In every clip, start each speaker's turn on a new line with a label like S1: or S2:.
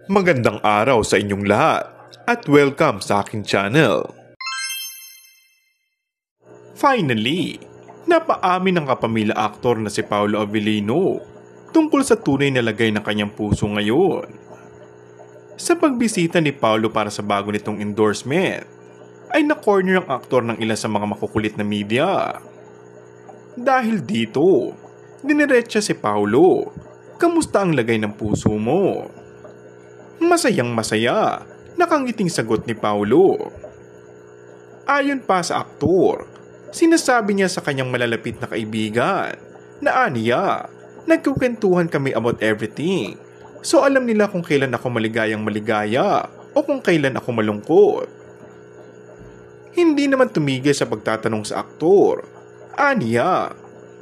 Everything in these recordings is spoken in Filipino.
S1: Magandang araw sa inyong lahat at welcome sa aking channel. Finally, napaamin ng kapamilya aktor na si Paolo Avellino tungkol sa tunay na lagay ng kanyang puso ngayon. Sa pagbisita ni Paolo para sa bago nitong endorsement, ay na-corner ang aktor ng ilan sa mga makukulit na media. Dahil dito, diniretsa si Paolo, "Kamusta ang lagay ng puso mo?" Masayang masaya, nakangiting sagot ni Paolo. Ayon pa sa aktor, sinasabi niya sa kanyang malalapit na kaibigan na aniya, "Nagkukwentuhan kami about everything. So alam nila kung kailan ako maligayang maligaya o kung kailan ako malungkot." Hindi naman tumigil sa pagtatanong sa aktor. Aniya,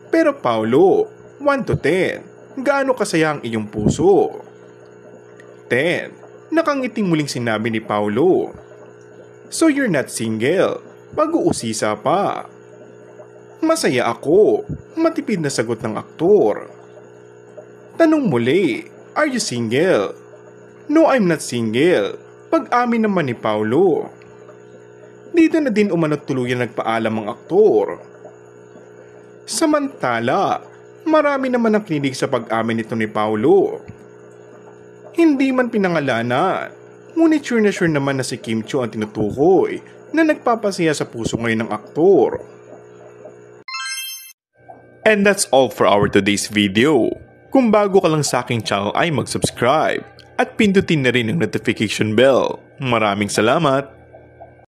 S1: "Pero Paolo, 1 to 10, gaano kasaya ang iyong puso?" 10. Nakangiting muling sinabi ni Paolo. "So you're not single? Mag-uusisa pa." "Masaya ako," matipid na sagot ng aktor. Tanong muli, "Are you single?" "No, I'm not single," pag-amin naman ni Paolo. Dito na din umano't tuluyan nagpaalam ang aktor. Samantala, marami naman ang kinilig sa pag-amin nito ni Paolo. Hindi man pinangalanan, ngunit sure naman na si Kim Chiu ang tinutukoy na nagpapasaya sa puso ngayon ng aktor. And that's all for our today's video. Kung bago ka lang sa aking channel ay mag-subscribe at pindutin na rin ang notification bell. Maraming salamat!